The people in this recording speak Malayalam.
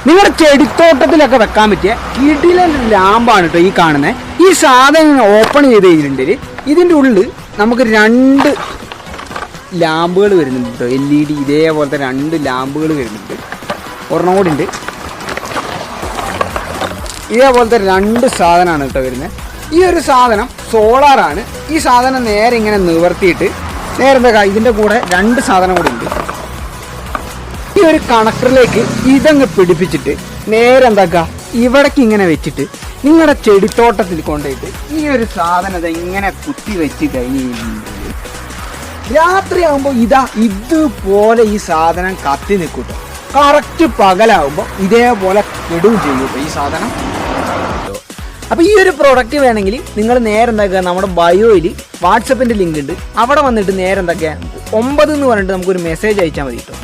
നിങ്ങളുടെ ചെടിത്തോട്ടത്തിലൊക്കെ വെക്കാൻ പറ്റിയ കിടിലൻ ലാമ്പാണ് കേട്ടോ ഈ കാണുന്നത്. ഈ സാധനം ഓപ്പൺ ചെയ്ത് കഴിഞ്ഞിട്ടുണ്ടെങ്കിൽ ഇതിൻ്റെ ഉള്ളിൽ നമുക്ക് 2 ലാമ്പുകൾ വരുന്നുണ്ട് കേട്ടോ. LED ഇതേപോലത്തെ 2 ലാമ്പുകൾ വരുന്നുണ്ട്. ഒരെണ്ണം കൂടി ഉണ്ട്. ഇതേപോലത്തെ 2 സാധനമാണ് കേട്ടോ വരുന്നത്. ഈ ഒരു സാധനം സോളാറാണ്. ഈ സാധനം നേരെ ഇങ്ങനെ നിവർത്തിയിട്ട് നേരെ എന്താ ഇതിൻ്റെ കൂടെ 2 സാധനം കൂടി ഉണ്ട്. ഈ ഒരു കണക്ടറിലേക്ക് ഇതങ്ങ് പിടിപ്പിച്ചിട്ട് നേരെ എന്താക്കുക ഇവിടേക്ക് ഇങ്ങനെ വെച്ചിട്ട് നിങ്ങളുടെ ചെടിത്തോട്ടത്തിൽ കൊണ്ടുപോയിട്ട് ഈ ഒരു സാധനം ഇങ്ങനെ കുത്തി വെച്ച് കഴിഞ്ഞ് കഴിഞ്ഞിട്ടുണ്ടെങ്കിൽ രാത്രിയാകുമ്പോൾ ഇതുപോലെ ഈ സാധനം കത്തി നിൽക്കും കേട്ടോ. കറക്റ്റ് പകലാകുമ്പോൾ ഇതേപോലെ കെടുകയും ചെയ്യും കേട്ടോ ഈ സാധനം. അപ്പോൾ ഈ ഒരു പ്രോഡക്റ്റ് വേണമെങ്കിൽ നിങ്ങൾ നേരെ എന്താക്കുക നമ്മുടെ ബയോയിൽ വാട്സപ്പിൻ്റെ ലിങ്ക് ഉണ്ട്. അവിടെ വന്നിട്ട് നേരെ എന്താക്കുക 9 എന്ന് പറഞ്ഞിട്ട് നമുക്കൊരു മെസ്സേജ് അയച്ചാൽ മതി കേട്ടോ.